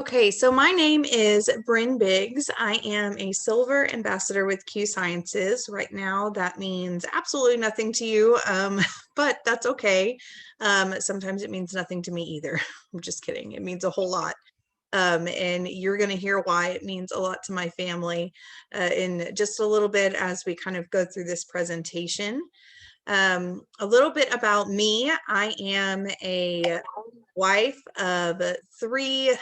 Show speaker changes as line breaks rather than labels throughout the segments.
Okay, so my name is Brynn Biggs. I am a silver ambassador with Q Sciences. Right now, that means absolutely nothing to you, but that's okay. Sometimes it means nothing to me either. I'm just kidding. It means a whole lot. And you're going to hear why it means a lot to my family in just a little bit as we kind of go through this presentation. A little bit about me. I am a wife of three.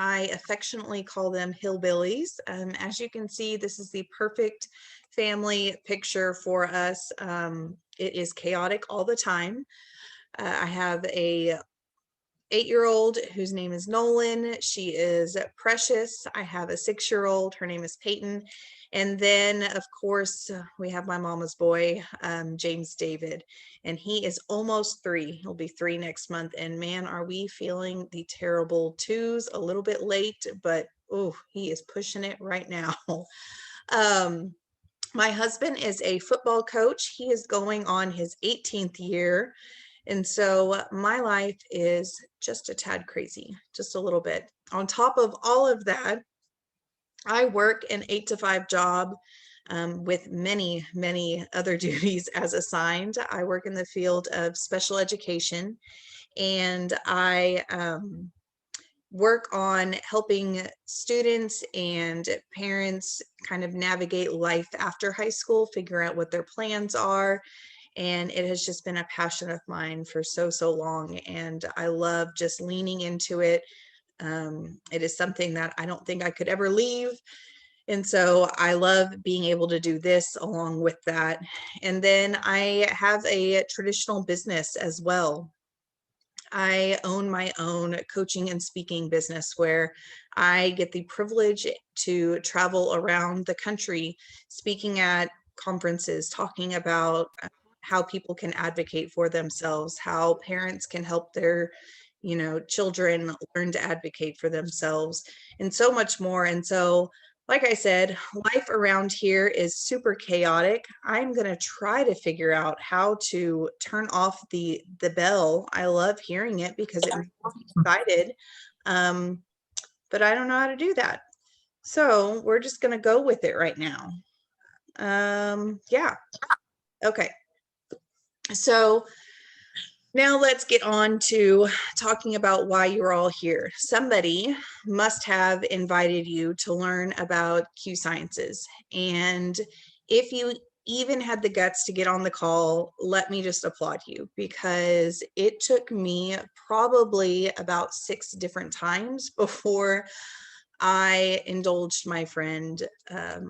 I affectionately call them hillbillies. As you can see, this is the perfect family picture for us. It is chaotic all the time. I have a 8-year-old whose name is Nolan. She is precious. I have a 6-year-old. Her name is Peyton. And then, of course, we have my mama's boy, James David, and he is almost 3. He'll be 3 next month. And man, are we feeling the terrible 2s a little bit late, but oh, he is pushing it right now. My husband is a football coach. He is going on his 18th year. And so my life is just a tad crazy, just a little bit. On top of all of that, I work an 8-to-5 job with many, many other duties as assigned. I work in the field of special education, and I work on helping students and parents kind of navigate life after high school, figure out what their plans are. And it has just been a passion of mine for so long, and I love just leaning into it. It is something that I don't think I could ever leave. And so I love being able to do this along with that. And then I have a traditional business as well. I own my own coaching and speaking business where I get the privilege to travel around the country speaking at conferences, talking about how people can advocate for themselves, how parents can help their children learn to advocate for themselves, and so much more. And so, like I said, life around here is super chaotic. I'm going to try to figure out how to turn off the bell. I love hearing it because it makes me excited. But I don't know how to do that. So we're just going to go with it right now. Yeah. Okay. So now let's get on to talking about why you're all here. Somebody must have invited you to learn about Q Sciences. And if you even had the guts to get on the call, let me just applaud you, because it took me probably about 6 different times before I indulged my friend,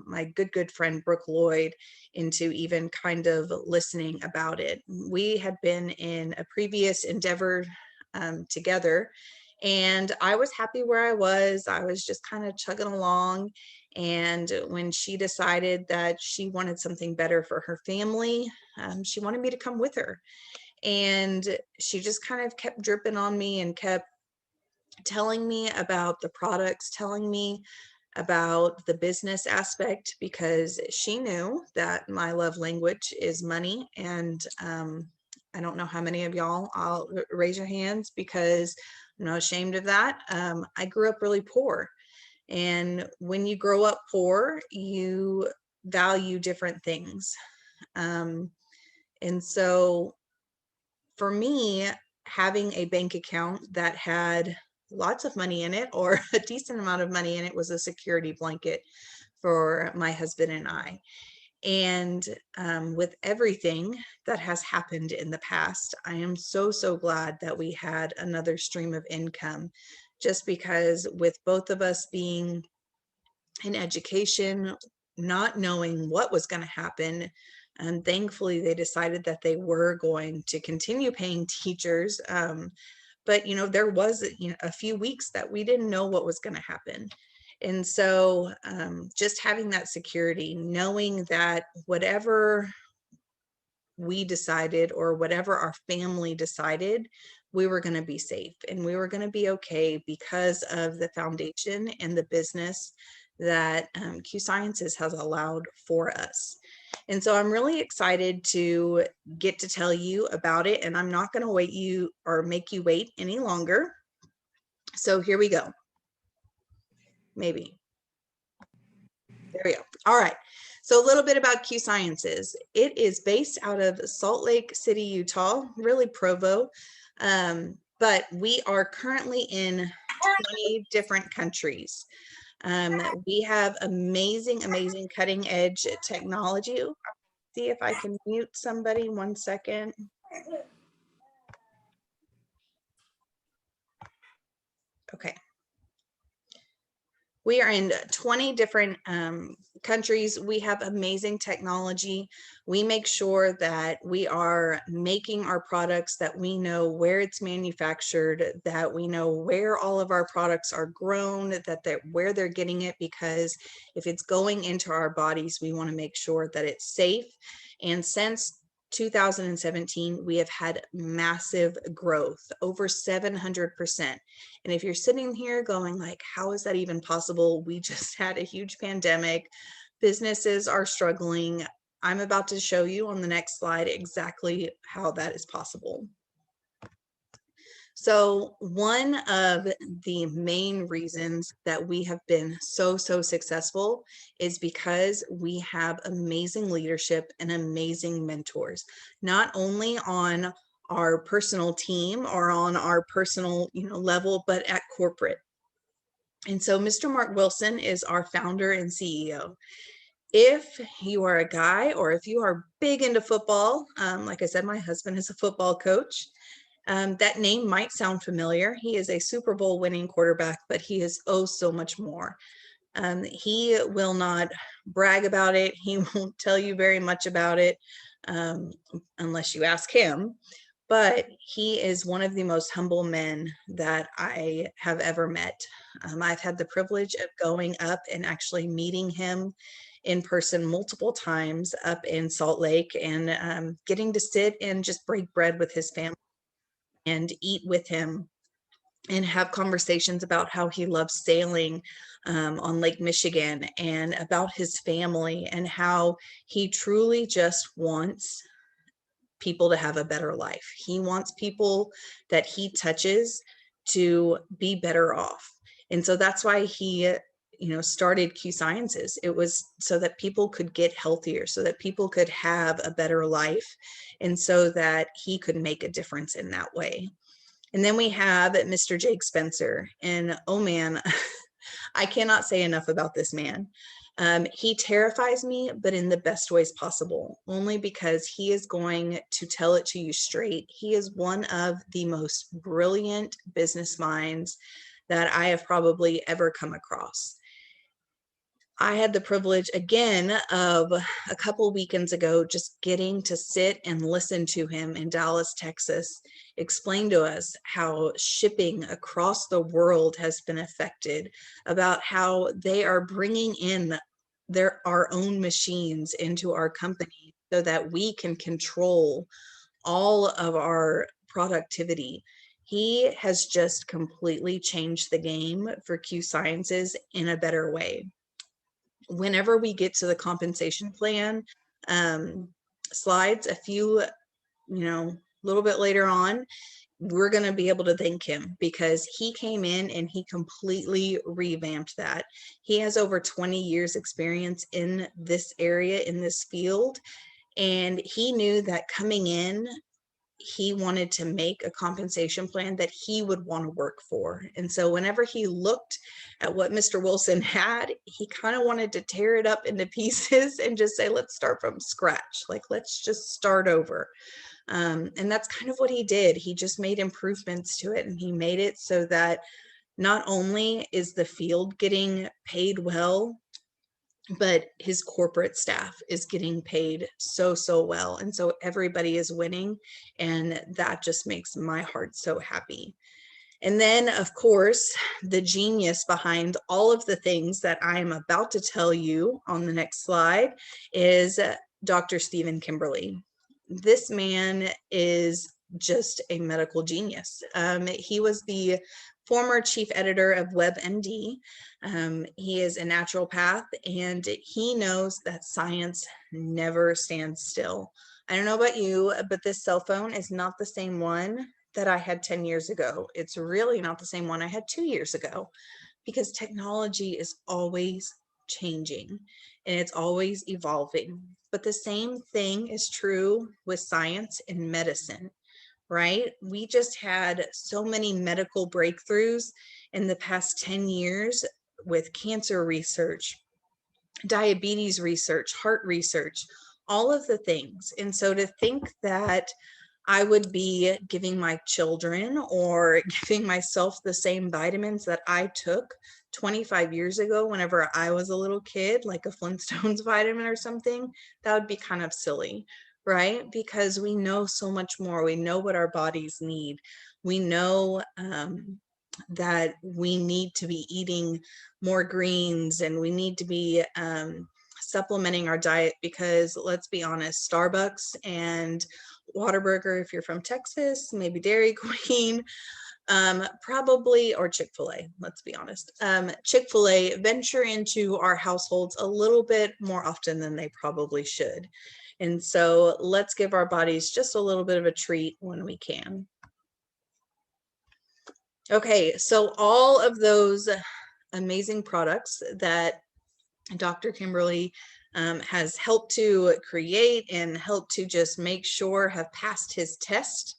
my good friend, Brooke Lloyd, into even kind of listening about it. We had been in a previous endeavor together, and I was happy where I was. I was just kind of chugging along. And when she decided that she wanted something better for her family, she wanted me to come with her. And she just kind of kept dripping on me and kept telling me about the products, telling me about the business aspect, because she knew that my love language is money. And I don't know how many of y'all, I'll raise your hands because I'm not ashamed of that. I grew up really poor. And when you grow up poor, you value different things. And so for me, having a bank account that had lots of money in it, or a decent amount of money in it, was a security blanket for my husband and I. And with everything that has happened in the past, I am so glad that we had another stream of income, just because with both of us being in education, not knowing what was going to happen, and thankfully they decided that they were going to continue paying teachers. But there was a few weeks that we didn't know what was going to happen. And so just having that security, knowing that whatever we decided or whatever our family decided, we were going to be safe and we were going to be okay because of the foundation and the business that Q Sciences has allowed for us. And so I'm really excited to get to tell you about it, and I'm not going to wait you or make you wait any longer. So here we go. Maybe. There we go. All right. So a little bit about Q Sciences. It is based out of Salt Lake City, Utah, really Provo. But we are currently in 20 different countries. We have amazing, amazing cutting edge technology. See if I can mute somebody 1 second. Okay. We are in 20 different countries. We have amazing technology. We make sure that we are making our products, that we know where it's manufactured, that we know where all of our products are grown, that where they're getting it, because if it's going into our bodies, we want to make sure that it's safe. And since 2017, we have had massive growth, over 700%. And if you're sitting here going like, how is that even possible? We just had a huge pandemic. Businesses are struggling. I'm about to show you on the next slide exactly how that is possible. So one of the main reasons that we have been so successful is because we have amazing leadership and amazing mentors, not only on our personal team or on our personal level, but at corporate. And so Mr. Mark Wilson is our founder and CEO. If you are a guy or if you are big into football, like I said, my husband is a football coach. That name might sound familiar. He is a Super Bowl winning quarterback, but he is oh so much more. He will not brag about it. He won't tell you very much about it unless you ask him. But he is one of the most humble men that I have ever met. I've had the privilege of going up and actually meeting him in person multiple times up in Salt Lake, and getting to sit and just break bread with his family and eat with him and have conversations about how he loves sailing on Lake Michigan, and about his family, and how he truly just wants people to have a better life. He wants people that he touches to be better off. And so that's why he started Q Sciences. It was so that people could get healthier, so that people could have a better life, and so that he could make a difference in that way. And then we have Mr. Jake Spencer, and oh man, I cannot say enough about this man. He terrifies me, but in the best ways possible, only because he is going to tell it to you straight. He is one of the most brilliant business minds that I have probably ever come across. I had the privilege again of a couple weekends ago just getting to sit and listen to him in Dallas, Texas, explain to us how shipping across the world has been affected, about how they are bringing in our own machines into our company so that we can control all of our productivity. He has just completely changed the game for Q Sciences in a better way. Whenever we get to the compensation plan slides, a little bit later on, we're going to be able to thank him, because he came in and he completely revamped that. He has over 20 years experience in this area, in this field, and he knew that coming in, he wanted to make a compensation plan that he would want to work for. And so whenever he looked at what Mr. Wilson had, he kind of wanted to tear it up into pieces and just say, let's start from scratch. Like, let's just start over. And that's kind of what he did. He just made improvements to it, and he made it so that not only is the field getting paid well, but his corporate staff is getting paid so well. And so everybody is winning. And that just makes my heart so happy. And then, of course, the genius behind all of the things that I am about to tell you on the next slide is Dr. Stephen Kimberly. This man is just a medical genius. He was the former chief editor of WebMD. He is a naturopath, and he knows that science never stands still. I don't know about you, but this cell phone is not the same one that I had 10 years ago. It's really not the same one I had 2 years ago. because technology is always changing and it's always evolving. But the same thing is true with science and medicine, right? We just had so many medical breakthroughs in the past 10 years with cancer research, diabetes research, heart research, all of the things. And so to think that I would be giving my children or giving myself the same vitamins that I took 25 years ago whenever I was a little kid, like a Flintstones vitamin or something, that would be kind of silly, right? Because we know so much more. We know what our bodies need. We know that we need to be eating more greens and we need to be supplementing our diet, because let's be honest, Starbucks and Whataburger, if you're from Texas, maybe Dairy Queen, probably, or Chick-fil-A, let's be honest. Chick-fil-A venture into our households a little bit more often than they probably should. And so let's give our bodies just a little bit of a treat when we can. Okay, so all of those amazing products that Dr. Kimberly has helped to create and helped to just make sure have passed his test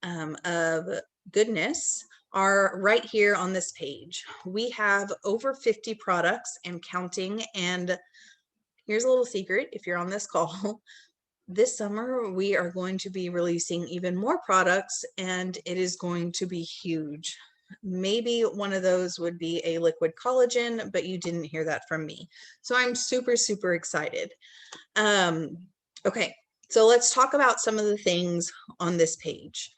of goodness are right here on this page. We have over 50 products and counting. And here's a little secret if you're on this call. This summer, we are going to be releasing even more products, and it is going to be huge. Maybe one of those would be a liquid collagen, but you didn't hear that from me. So I'm super, super excited. Okay, so let's talk about some of the things on this page.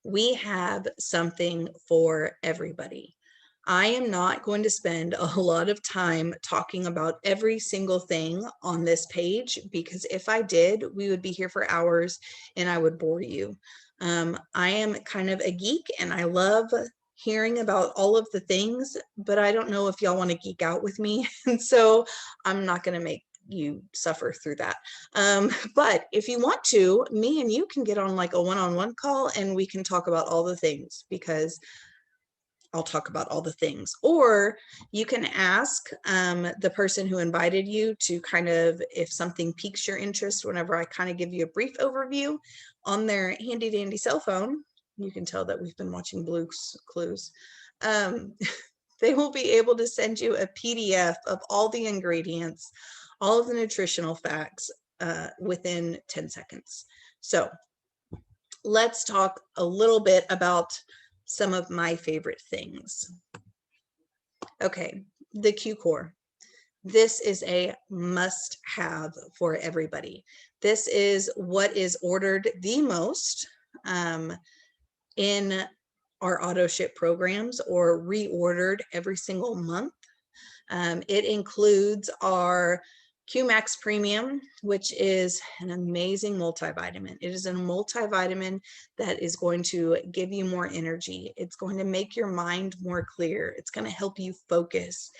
We have something for everybody. I am not going to spend a lot of time talking about every single thing on this page, because if I did, we would be here for hours and I would bore you. I am kind of a geek and I love hearing about all of the things, but I don't know if y'all want to geek out with me. And so I'm not going to make you suffer through that. But if you want to, me and you can get on like a one-on-one call and we can talk about all the things, because I'll talk about all the things. Or you can ask the person who invited you to kind of, if something piques your interest, whenever I kind of give you a brief overview on their handy dandy cell phone, you can tell that we've been watching Blue's Clues. They will be able to send you a PDF of all the ingredients, all of the nutritional facts within 10 seconds. So let's talk a little bit about some of my favorite things. Okay, the Q Core. This is a must-have for everybody. This is what is ordered the most in our auto ship programs, or reordered every single month. It includes our QMax Premium, which is an amazing multivitamin. It is a multivitamin that is going to give you more energy. It's going to make your mind more clear. It's going to help you focus.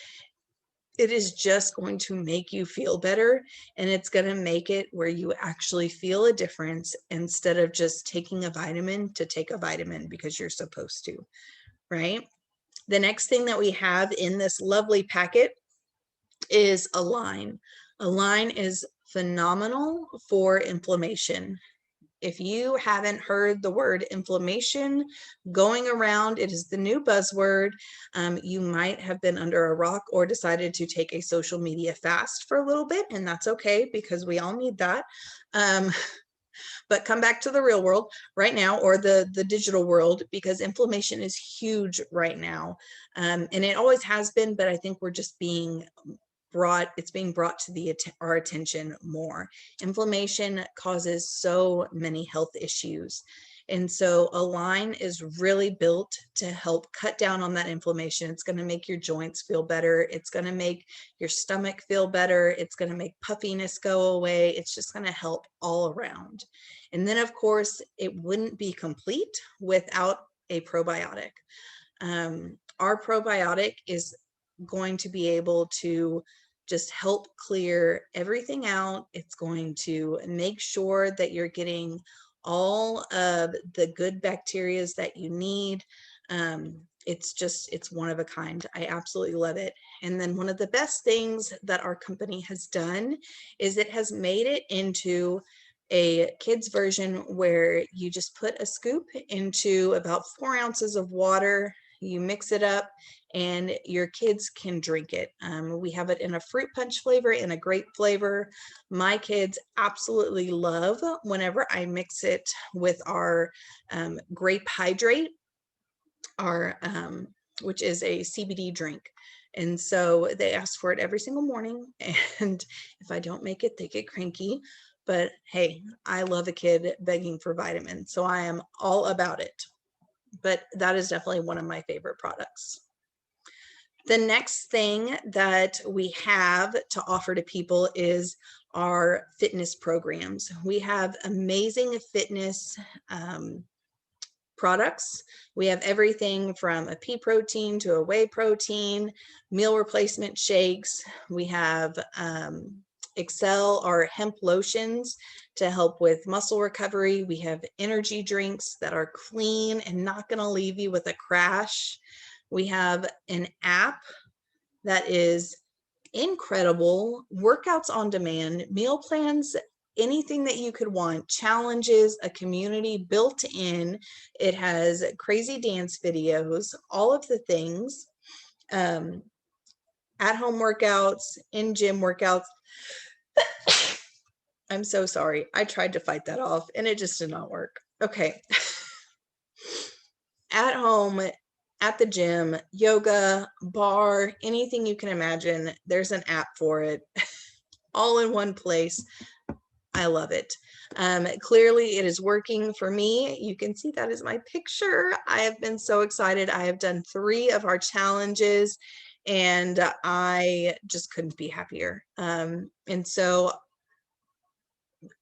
It is just going to make you feel better, and it's going to make it where you actually feel a difference instead of just taking a vitamin to take a vitamin because you're supposed to, right? The next thing that we have in this lovely packet is Align. Align is phenomenal for inflammation. If you haven't heard the word inflammation going around, it is the new buzzword. You might have been under a rock or decided to take a social media fast for a little bit, and that's okay, because we all need that. But come back to the real world right now, or the digital world, because inflammation is huge right now. And it always has been, but I think we're just being brought to our attention more. Inflammation causes so many health issues. And so Align is really built to help cut down on that inflammation. It's going to make your joints feel better. It's going to make your stomach feel better. It's going to make puffiness go away. It's just going to help all around. And then, of course, it wouldn't be complete without a probiotic. Our probiotic is going to be able to just help clear everything out. It's going to make sure that you're getting all of the good bacteria that you need. it's one of a kind. I absolutely love it. And then one of the best things that our company has done is it has made it into a kids version where you just put a scoop into about 4 ounces of water, you mix it up, and your kids can drink it. We have it in a fruit punch flavor and a grape flavor. My kids absolutely love whenever I mix it with our grape hydrate, our which is a CBD drink. And so they ask for it every single morning. And if I don't make it, they get cranky. But hey, I love a kid begging for vitamins, so I am all about it. But that is definitely one of my favorite products. The next thing that we have to offer to people is our fitness programs. We have amazing fitness products. We have everything from a pea protein to a whey protein, meal replacement shakes. We have Excel, our hemp lotions to help with muscle recovery. We have energy drinks that are clean and not going to leave you with a crash. We have an app that is incredible, workouts on demand, meal plans, anything that you could want, challenges, a community built in. It has crazy dance videos, all of the things, at-home workouts, in-gym workouts. I'm so sorry. I tried to fight that off and it just did not work. Okay. At home, at the gym, yoga, bar, anything you can imagine, there's an app for it, all in one place. I love it. Clearly it is working for me. You can see that is my picture. I have been so excited. I have done 3 of our challenges and I just couldn't be happier. And so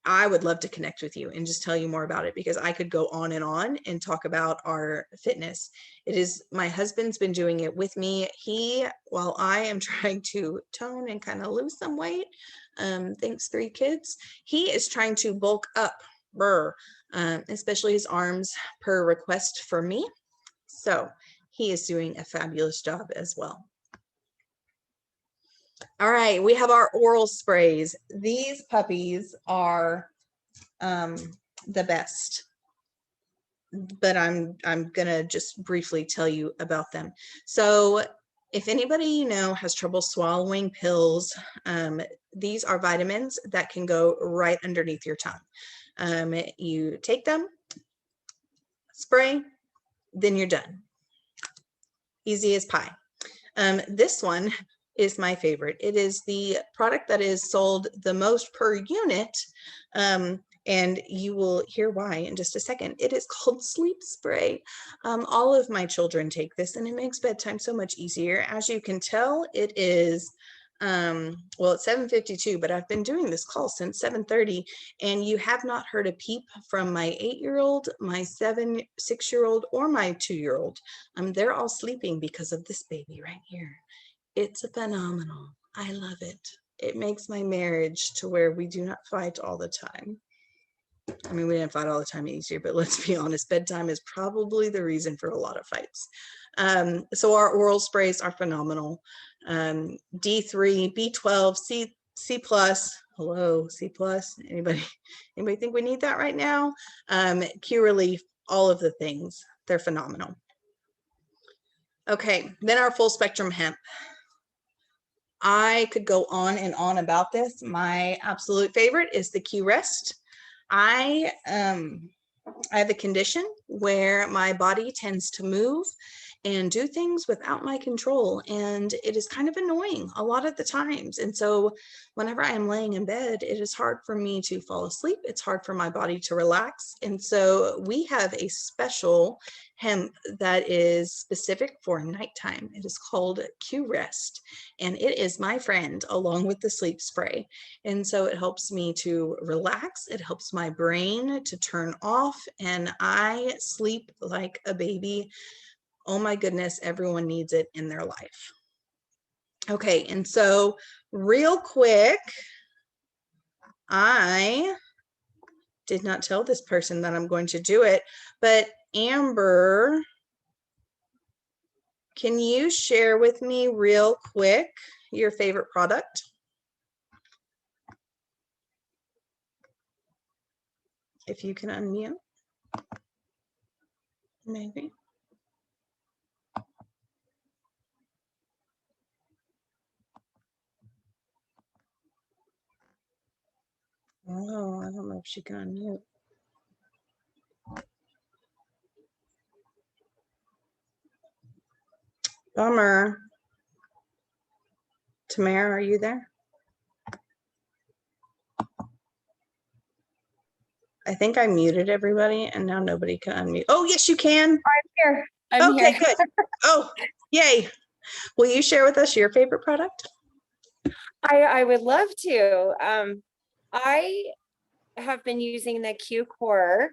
I would love to connect with you and just tell you more about it, because I could go on and talk about our fitness. It is, my husband's been doing it with me. While I am trying to tone and kind of lose some weight, thanks 3 kids, he is trying to bulk up, especially his arms per request for me. So he is doing a fabulous job as well. All right, we have our oral sprays. These puppies are the best, but I'm gonna just briefly tell you about them. So if anybody you know has trouble swallowing pills, these are vitamins that can go right underneath your tongue. You take them, spray, then you're done. Easy as pie. This one is my favorite. It is the product that is sold the most per unit, and you will hear why in just a second. It is called Sleep Spray. All of my children take this and it makes bedtime so much easier. As you can tell, it is well, it's 7:52, but I've been doing this call since 7:30, and you have not heard a peep from my 8-year-old, my 6-year-old, or my 2-year-old. They're all sleeping because of this baby right here. It's phenomenal. I love it. It makes my marriage to where we do not fight all the time. I mean, we didn't fight all the time easier, but let's be honest, bedtime is probably the reason for a lot of fights. So our oral sprays are phenomenal. D3, B12, C plus. Hello, C plus. Anybody think we need that right now? Q Relief, all of the things. They're phenomenal. Okay, then our full spectrum hemp. I could go on and on about this. My absolute favorite is the Q Rest. I have a condition where my body tends to move and do things without my control, and it is kind of annoying a lot of the times. And so whenever I am laying in bed, it is hard for me to fall asleep. It's hard for my body to relax. And so we have a special hemp that is specific for nighttime. It is called Q Rest, and it is my friend along with the sleep spray. And so it helps me to relax. It helps my brain to turn off, and I sleep like a baby. Oh my goodness, everyone needs it in their life. Okay, and so real quick, I did not tell this person that I'm going to do it, but Amber can you share with me real quick your favorite product? If you can unmute, maybe. Oh, I don't know if she can unmute. Bummer. Tamara, are you there? I think I muted everybody and now nobody can unmute. Oh, yes, you can.
I'm here. I'm
Okay,
here.
good. Oh, yay. Will you share with us your favorite product?
I would love to. I have been using the Q Core,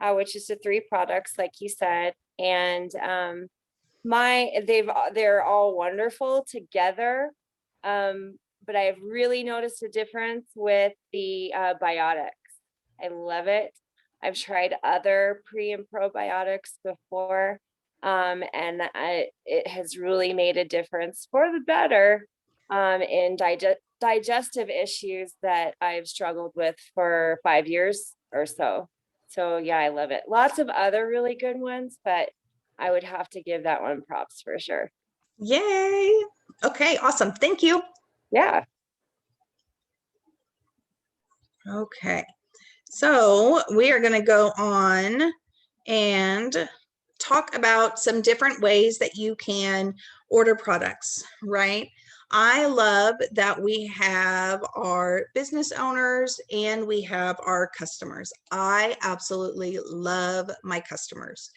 which is the 3 products, like you said, and they're all wonderful together. But I've really noticed a difference with the biotics. I love it. I've tried other pre and probiotics before, and it has really made a difference for the better in digestive issues that I've struggled with for 5 years or so. So yeah, I love it. Lots of other really good ones, but I would have to give that one props for sure.
Yay. Okay, awesome. Thank you.
Yeah.
Okay, so we are going to go on and talk about some different ways that you can order products, right? I love that we have our business owners and we have our customers. I absolutely love my customers.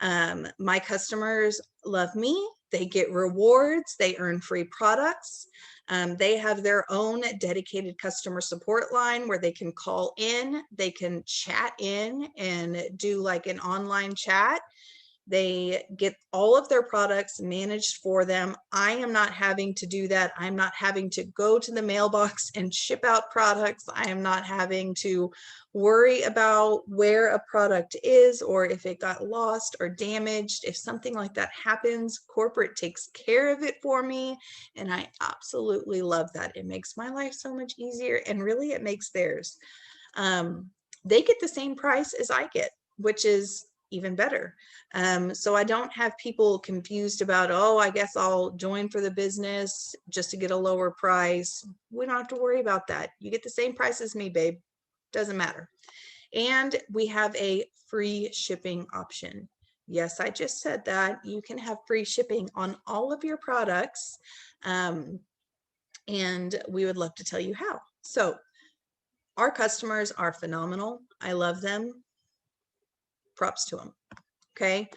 My customers love me. They get rewards. They earn free products. They have their own dedicated customer support line where they can call in, they can chat in and do like an online chat. They get all of their products managed for them. I am not having to do that. I'm not having to go to the mailbox and ship out products. I am not having to worry about where a product is or if it got lost or damaged. If something like that happens, corporate takes care of it for me. And I absolutely love that. It makes my life so much easier, and really it makes theirs. They get the same price as I get, which is even better. So I don't have people confused about, oh, I guess I'll join for the business just to get a lower price. We don't have to worry about that. You get the same price as me, babe. Doesn't matter. And we have a free shipping option. Yes, I just said that. You can have free shipping on all of your products. And we would love to tell you how. So our customers are phenomenal. I love them. Props to them. Okay.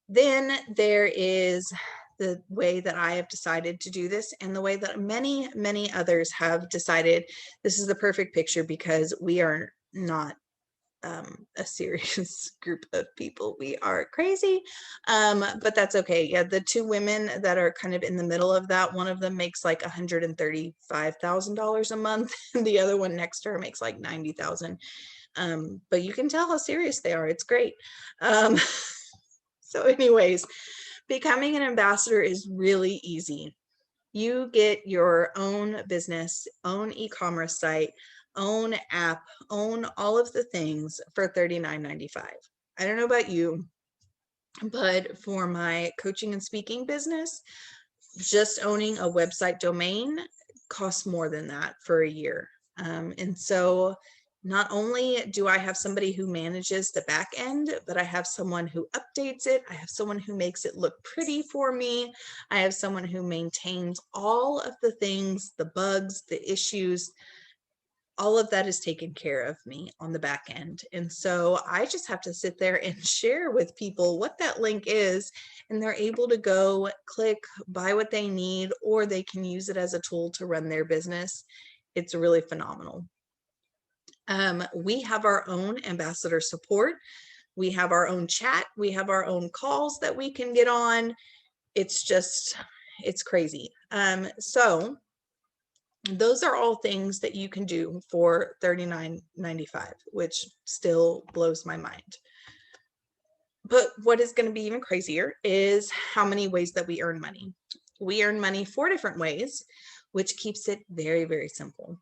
Then there is the way that I have decided to do this, and the way that many, many others have decided. This is the perfect picture because we are not a serious group of people. We are crazy, but that's okay. Yeah, the 2 women that are kind of in the middle of that, one of them makes like $135,000 a month, and the other one next to her makes like $90,000. But you can tell how serious they are. It's great. So anyways, becoming an ambassador is really easy. You get your own business, own e-commerce site, own app, own all of the things for $39.95. I don't know about you, but for my coaching and speaking business, just owning a website domain costs more than that for a year. And so not only do I have somebody who manages the back end, but I have someone who updates it. I have someone who makes it look pretty for me. I have someone who maintains all of the things, the bugs, the issues. All of that is taken care of me on the back end. And so I just have to sit there and share with people what that link is, and they're able to go click, buy what they need, or they can use it as a tool to run their business. It's really phenomenal. We have our own ambassador support. We have our own chat. We have our own calls that we can get on. It's crazy. So those are all things that you can do for $39.95, which still blows my mind. But what is going to be even crazier is how many ways that we earn money. We earn money 4 different ways, which keeps it very, very simple.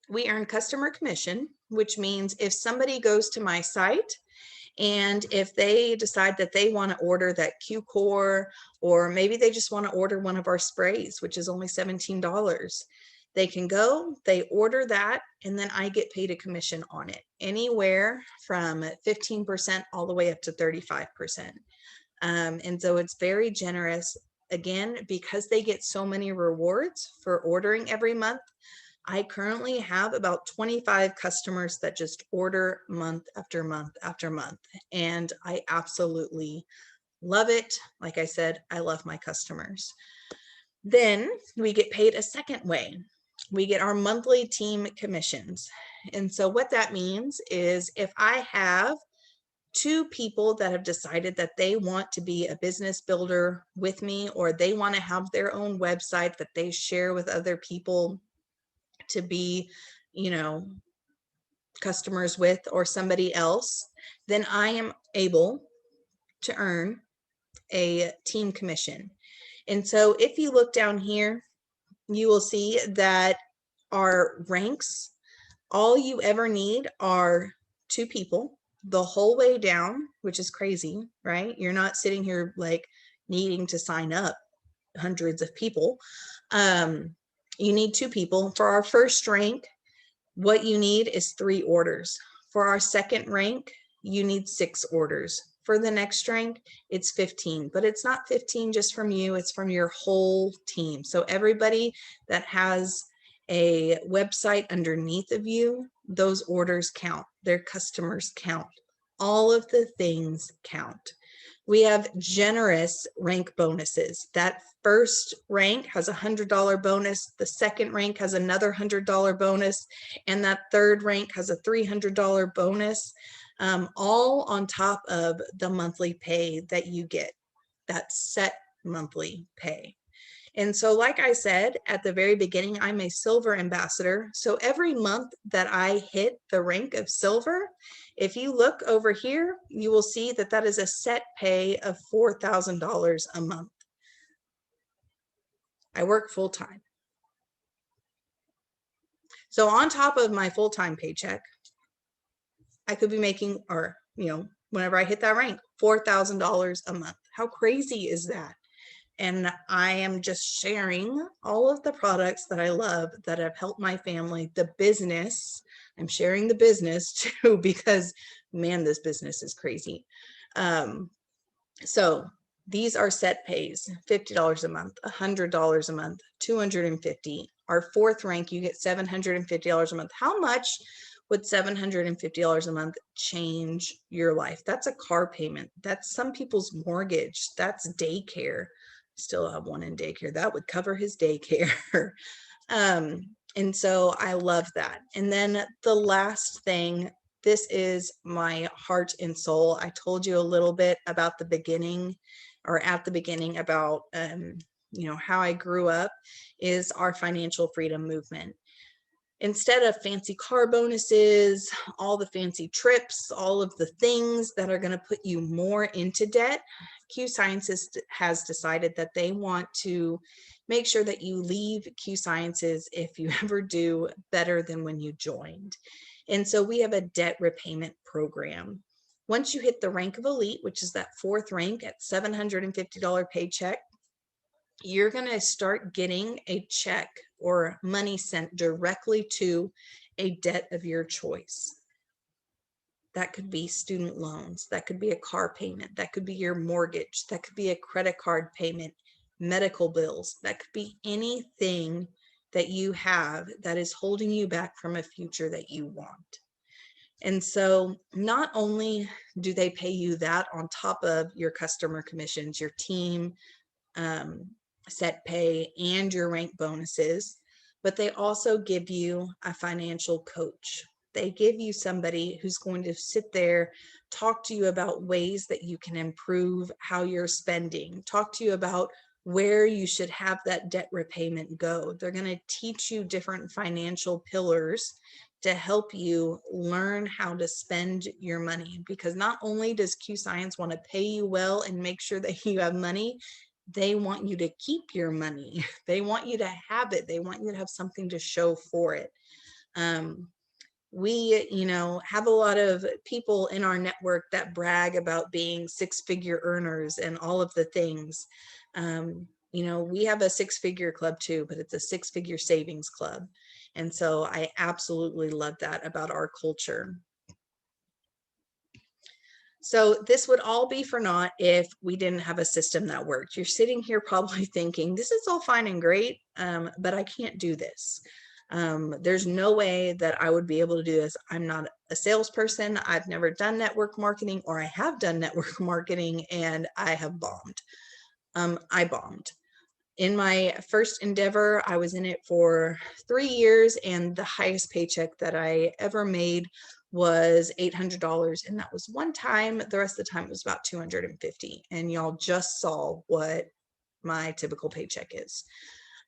We earn customer commission, which means if somebody goes to my site and if they decide that they want to order that Q Core, or maybe they just want to order one of our sprays, which is only $17, they can go, they order that, and then I get paid a commission on it, anywhere from 15% all the way up to 35%. And so it's very generous. Again, because they get so many rewards for ordering every month, I currently have about 25 customers that just order month after month after month. And I absolutely love it. Like I said, I love my customers. Then we get paid a second way. We get our monthly team commissions. And so what that means is if I have 2 people that have decided that they want to be a business builder with me, or they want to have their own website that they share with other people to be, you know, customers with, or somebody else, then I am able to earn a team commission. And so if you look down here, you will see that our ranks, all you ever need are 2 people the whole way down, which is crazy, right? You're not sitting here like needing to sign up hundreds of people. You need 2 people. For our first rank, what you need is 3 orders. For our second rank, you need 6 orders. For the next rank, it's 15, but it's not 15 just from you, it's from your whole team. So everybody that has a website underneath of you, those orders count, their customers count. All of the things count. We have generous rank bonuses. That first rank has a $100 bonus. The second rank has another $100 bonus. And that third rank has a $300 bonus, all on top of the monthly pay that you get, that set monthly pay. And so, like I said at the very beginning, I'm a silver ambassador. So every month that I hit the rank of silver, if you look over here, you will see that that is a set pay of $4,000 a month. I work full time. So on top of my full-time paycheck, I could be making, or, whenever I hit that rank, $4,000 a month. How crazy is that? And I am just sharing all of the products that I love that have helped my family, the business. I'm sharing the business too, because man, this business is crazy. So these are set pays, $50 a month, $100 a month, $250. Our fourth rank, you get $750 a month. How much would $750 a month change your life? That's a car payment. That's some people's mortgage. That's daycare. Still have one in daycare. That would cover his daycare. And so I love that. And then the last thing, this is my heart and soul. I told you a little bit about the beginning, or at the beginning, about how I grew up, is our financial freedom movement. Instead of fancy car bonuses, all the fancy trips, all of the things that are going to put you more into debt, Q Sciences has decided that they want to make sure that you leave Q Sciences, if you ever do, better than when you joined. And so we have a debt repayment program. Once you hit the rank of elite, which is that fourth rank at $750 paycheck, you're going to start getting a check or money sent directly to a debt of your choice. That could be student loans, that could be a car payment, that could be your mortgage, that could be a credit card payment, medical bills, that could be anything that you have that is holding you back from a future that you want. And so not only do they pay you that on top of your customer commissions, your team set pay, and your rank bonuses, but they also give you a financial coach. They give you somebody who's going to sit there, talk to you about ways that you can improve how you're spending, talk to you about where you should have that debt repayment go. They're going to teach you different financial pillars to help you learn how to spend your money, because not only does Q Science want to pay you well and make sure that you have money, they want you to keep your money. They want you to have it. They want you to have something to show for it. We, have a lot of people in our network that brag about being six-figure earners and all of the things. We have a six-figure club too, but it's a six-figure savings club. And so I absolutely love that about our culture. So this would all be for naught if we didn't have a system that worked. You're sitting here probably thinking, this is all fine and great, but I can't do this. There's no way that I would be able to do this. I'm not a salesperson. I've never done network marketing, or I have done network marketing and I have bombed. I bombed. In my first endeavor, I was in it for 3 years, and the highest paycheck that I ever made was $800. And that was one time. The rest of the time it was about 250. And y'all just saw what my typical paycheck is.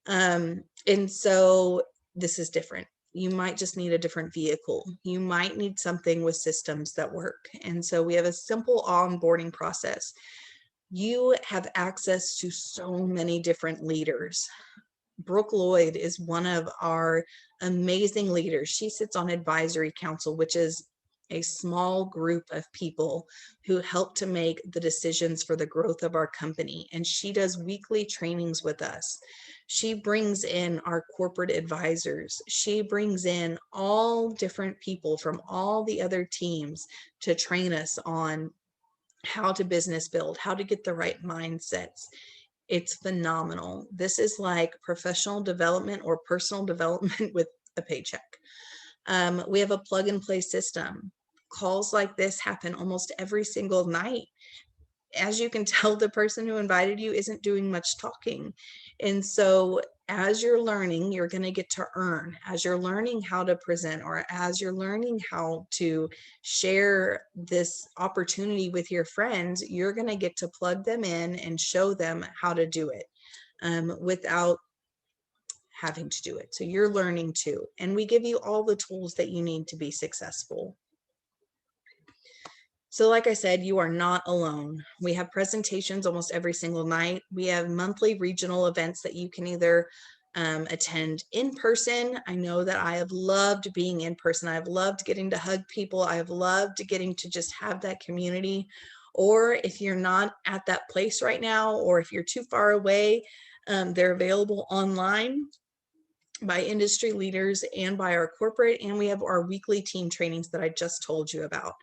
And so this is different. You might just need a different vehicle. You might need something with systems that work. And so we have a simple onboarding process. You have access to so many different leaders. Brooke Lloyd is one of our amazing leaders. She sits on advisory council, which is a small group of people who help to make the decisions for the growth of our company. And she does weekly trainings with us. She brings in our corporate advisors. She brings in all different people from all the other teams to train us on how to business build, how to get the right mindsets. It's phenomenal. This is like professional development or personal development with a paycheck. We have a plug and play system. Calls like this happen almost every single night. As you can tell, the person who invited you isn't doing much talking. And so as you're learning, you're going to get to earn. As you're learning how to present, or as you're learning how to share this opportunity with your friends, you're going to get to plug them in and show them how to do it without having to do it. So you're learning too. And we give you all the tools that you need to be successful. So like I said, you are not alone. We have presentations almost every single night. We have monthly regional events that you can either attend in person. I know that I have loved being in person. I've loved getting to hug people. I've loved getting to just have that community. Or if you're not at that place right now, or if you're too far away, they're available online by industry leaders and by our corporate. And we have our weekly team trainings that I just told you about.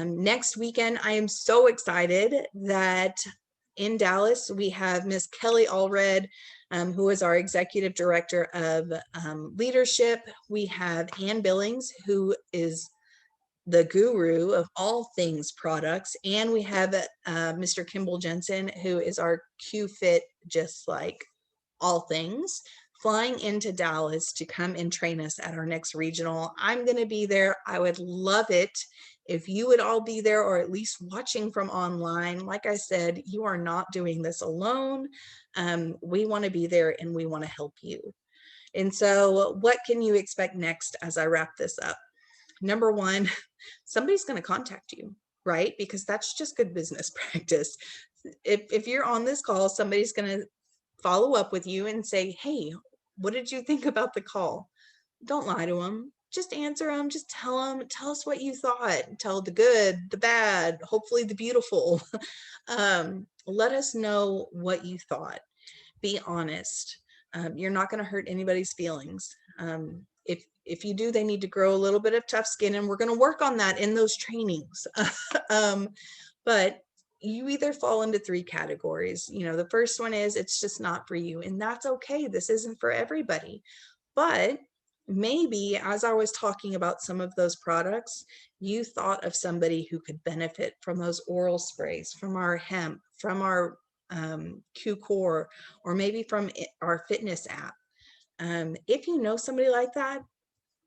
Next weekend, I am so excited that in Dallas, we have Miss Kelly Allred, who is our Executive Director of Leadership. We have Ann Billings, who is the guru of all things products. And we have Mr. Kimball Jensen, who is our Q-Fit, just like all things, flying into Dallas to come and train us at our next regional. I'm going to be there. I would love it if you would all be there, or at least watching from online. Like I said, you are not doing this alone. We want to be there and we want to help you. And so what can you expect next as I wrap this up? Number one, somebody's going to contact you, right? Because that's just good business practice. If you're on this call, somebody's going to follow up with you and say, hey, what did you think about the call? Don't lie to them. Just answer them. Just tell us what you thought. Tell the good, the bad, hopefully the beautiful. Let us know what you thought. Be honest. You're not going to hurt anybody's feelings. If you do, they need to grow a little bit of tough skin, and we're going to work on that in those trainings. But you either fall into 3 categories. The first one is it's just not for you, and that's okay. This isn't for everybody. But maybe as I was talking about some of those products, you thought of somebody who could benefit from those oral sprays, from our hemp, from our Q Core, or maybe from our fitness app. If you know somebody like that,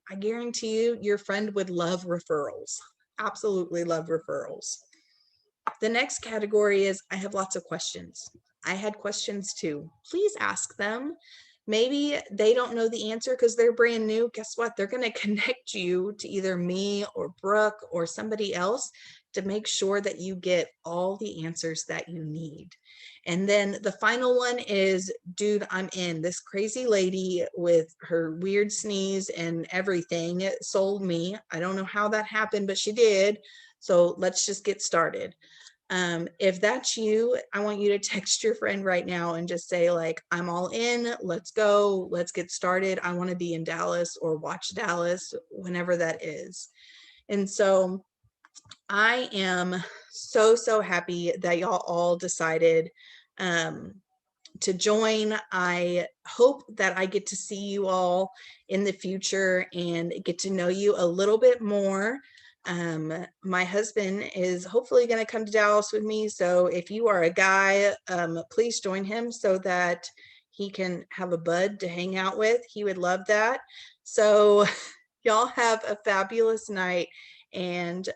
I guarantee you your friend would love referrals. Absolutely love referrals. The next category is I have lots of questions. I had questions too. Please ask them. Maybe they don't know the answer because they're brand new. Guess what? They're going to connect you to either me or Brooke or somebody else to make sure that you get all the answers that you need. And then the final one is, dude, I'm in. This crazy lady with her weird sneeze and everything sold me. I don't know how that happened, but she did. So let's just get started. If that's you, I want you to text your friend right now and just say, like, I'm all in, let's go, let's get started. I want to be in Dallas or watch Dallas, whenever that is. And so I am so, so happy that y'all all decided to join. I hope that I get to see you all in the future and get to know you a little bit more. My husband is hopefully going to come to Dallas with me. So if you are a guy, please join him so that he can have a bud to hang out with. He would love that. So y'all have a fabulous night, and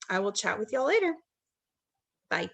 I will chat with y'all later. Bye.